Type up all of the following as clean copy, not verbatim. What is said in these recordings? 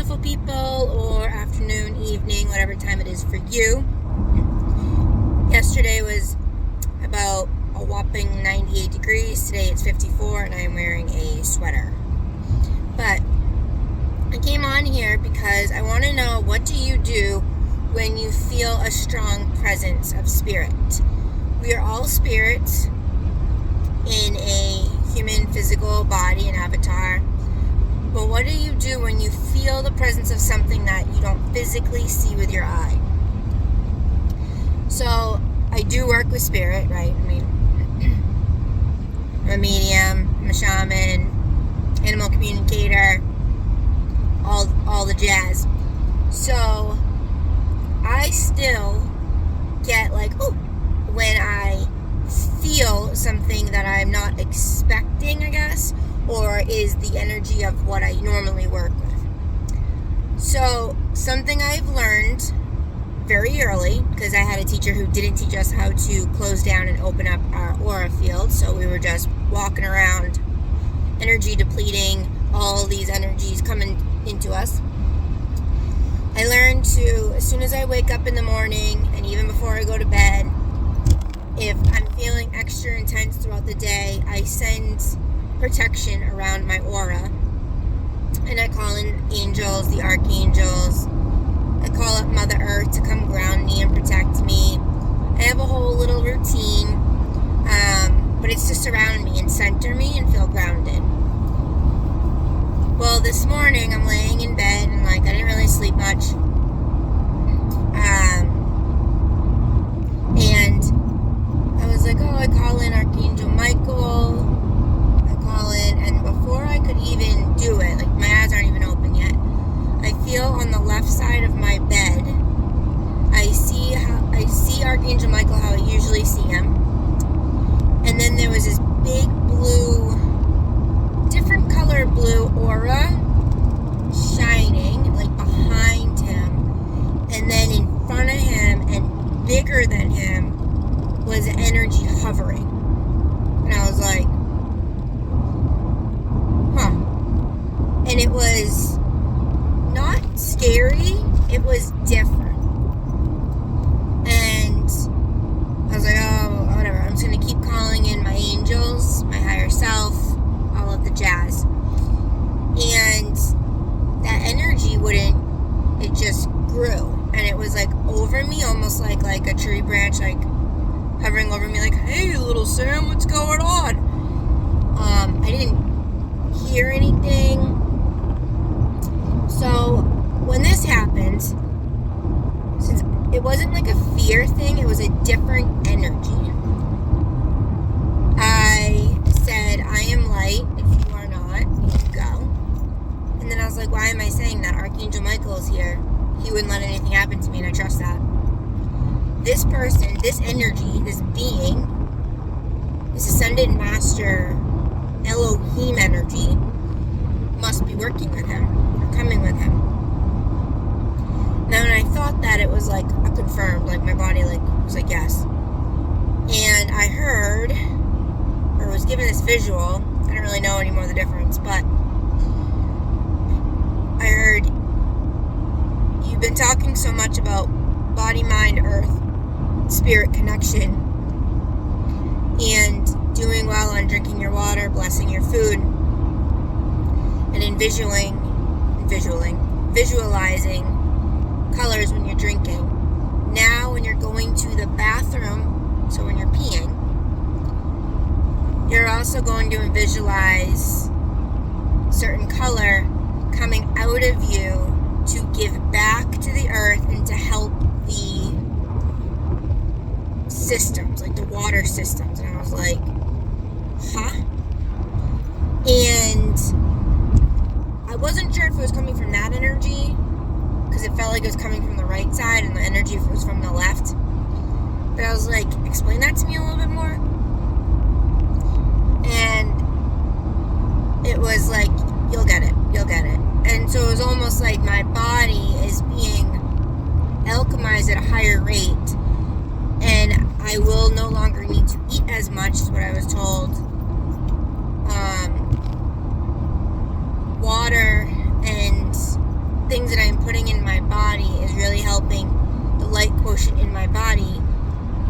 beautiful people, or afternoon, evening, whatever time it is for you. Yesterday was about a whopping 98 degrees. Today it's 54 and I am wearing a sweater. But I came on here because I want to know, what do you do when you feel a strong presence of spirit? We are all spirits in a human physical body, an avatar. But what do you do when you feel the presence of something that you don't physically see with your eye? So I do work with spirit, right? I'm a medium, I'm a shaman, animal communicator, all the jazz. So I still get when I feel something that I'm not expecting, I guess, or is the energy of what I normally work with. So something I've learned very early, because I had a teacher who didn't teach us how to close down and open up our aura field, so we were just walking around, energy depleting, all these energies coming into us. I learned to, as soon as I wake up in the morning, and even before I go to bed, if I'm feeling extra intense throughout the day, I send protection around my aura, and I call in angels, the archangels. I call up Mother Earth to come ground me and protect me. I have a whole little routine, but it's to surround me and center me and feel grounded. Well, this morning I'm laying in bed and I didn't really sleep much, and I was like, I call in Archangel Michael. And before I could even do it, my eyes aren't even open yet, I feel on the left side of my bed, I see Archangel Michael how I usually see him, and then there was this big blue, different color blue aura shining behind him, and then in front of him and bigger than him was energy hovering, and I was like, and it was not scary, it was different. And I was like, whatever, I'm just going to keep calling in my angels, my higher self, all of the jazz. And that energy it just grew. And it was over me, almost like a tree branch, hovering over me, hey, little Sam, what's going on? I didn't hear anything. So when this happened, since it wasn't a fear thing, it was a different energy, I said, I am light. If you are not, you can go. And then I was like, why am I saying that? Archangel Michael is here. He wouldn't let anything happen to me, and I trust that. This person, this energy, this being, this ascended master Elohim energy must be working with him, or coming with him. Now, when I thought that, it was a confirmed, my body was yes. And I heard, or was given this visual, I don't really know anymore the difference, but I heard, you've been talking so much about body, mind, earth, spirit connection, and doing well on drinking your water, blessing your food, and in visualizing colors when you're drinking. Now when you're going to the bathroom, so when you're peeing, you're also going to visualize certain color coming out of you to give back to the earth and to help the systems, the water systems. And I was like, huh? And I wasn't sure if it was coming from that energy, because it felt like it was coming from the right side and the energy was from the left. But I was like, explain that to me a little bit more. And it was like, you'll get it. And so it was almost like my body is being alchemized at a higher rate, and I will no longer need to eat as much, is what I was told. Water and things that I'm putting in my body is really helping the light quotient in my body.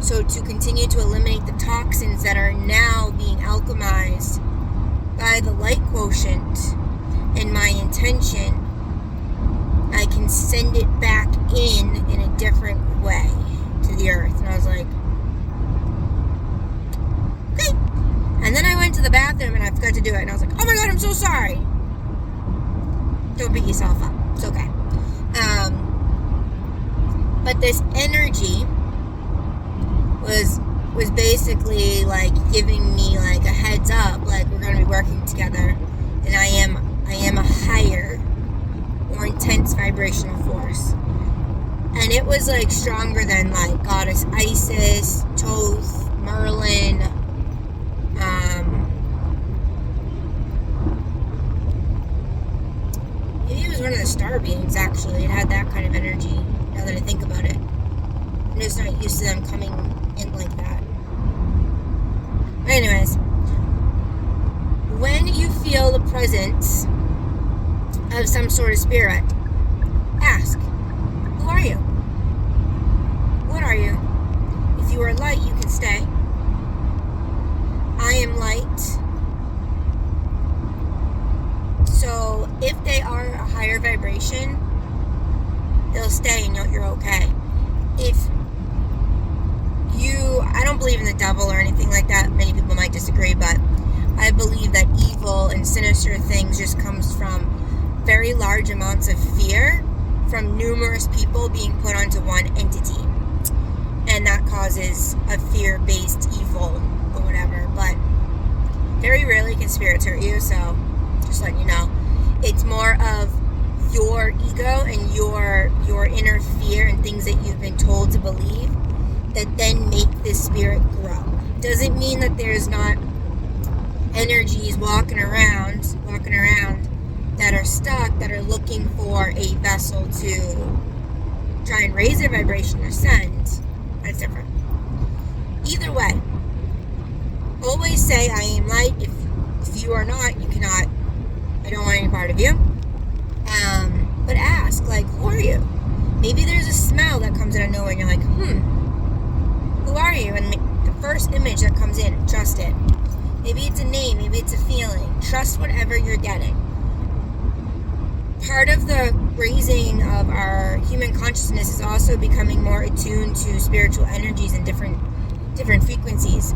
So to continue to eliminate the toxins that are now being alchemized by the light quotient and my intention, I can send it back in a different way to the earth. And I was like, okay. And then I went to the bathroom and I forgot to do it. And I was like, oh my God, I'm so sorry. Don't beat yourself up. It's okay. But this energy was basically like giving me like a heads up, like we're going to be working together, and I am a higher, more intense vibrational force. And it was like stronger than like Goddess Isis, Thoth, Merlin, maybe it was one of the star beings actually. It had that kind of energy, now that I think about it. I'm just not used to them coming in like that. But anyways, when you feel the presence of some sort of spirit, ask, who are you? What are you? If you are light, you can stay. I am light. So if they are a higher vibration, they'll stay and you're okay. If I don't believe in the devil or anything like that. Many people might disagree, but I believe that evil and sinister things just comes from very large amounts of fear from numerous people being put onto one entity. And that causes a fear-based evil or whatever. But very rarely can spirits hurt you, so just letting you know. It's more of your ego and your inner fear and things that you've been told to believe that then make this spirit grow. Doesn't mean that there's not energies walking around that are stuck, that are looking for a vessel to try and raise their vibration or send. That's different. Either way, always say, I am light. If you are not, you cannot. I don't want any part of you. But ask, like, who are you? Maybe there's a smell that comes out of nowhere and you're like, who are you? And the first image that comes in, trust it. Maybe it's a name, maybe it's a feeling. Trust whatever you're getting. Part of the raising of our human consciousness is also becoming more attuned to spiritual energies and different frequencies.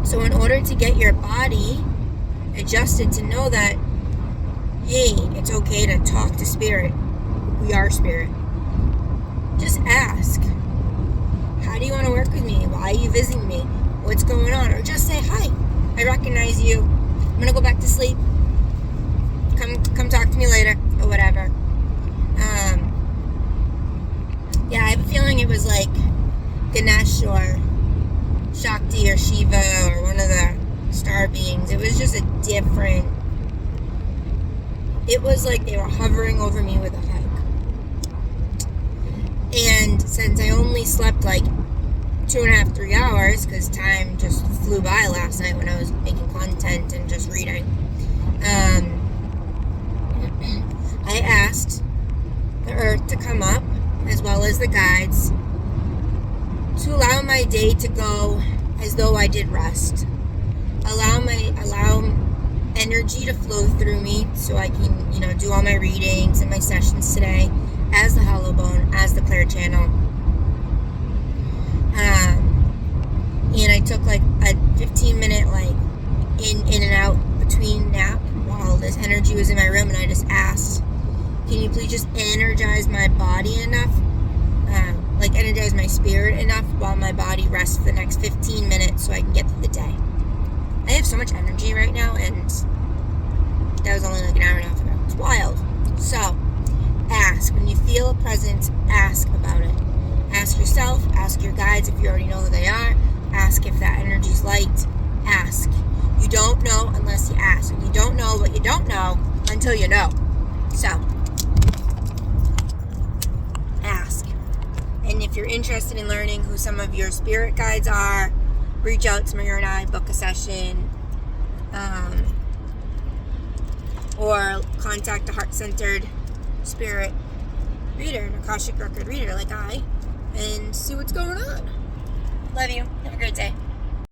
So in order to get your body adjusted to know that, hey, it's okay to talk to spirit. We are spirit. Just ask. How do you want to work with me? Why are you visiting me? What's going on? Or just say, hi, I recognize you. I'm going to go back to sleep. Come talk to me later, or whatever. Yeah, I have a feeling it was like Ganesh or Shakti or Shiva or one of the star beings. It was just a different... It was like they were hovering over me with a hug. And since I only slept like 2.5, 3 hours, because time just flew by last night when I was making content and just reading, I asked the earth to come up, as well as the guides, to allow my day to go as though I did rest. Allow energy to flow through me so I can, do all my readings and my sessions today as the Hollow Bone, as the Claire Channel. And I took like a 15-minute in and out between nap while this energy was in my room, and I just asked, can you please just energize my body enough, energize my spirit enough while my body rests for the next 15 minutes so I can get through the day. I have so much energy right now, and that was only like an hour and a half ago. It's wild. So, ask. When you feel a presence, ask about it. Ask yourself, ask your guides if you already know who they are. Ask if that energy's light. Ask. You don't know unless you ask. And you don't know what you don't know until you know. So, ask. And if you're interested in learning who some of your spirit guides are, reach out to Maria and I, book a session, or contact the Heart-Centered spirit reader, an Akashic record reader like I, and see what's going on. Love you. Have a great day.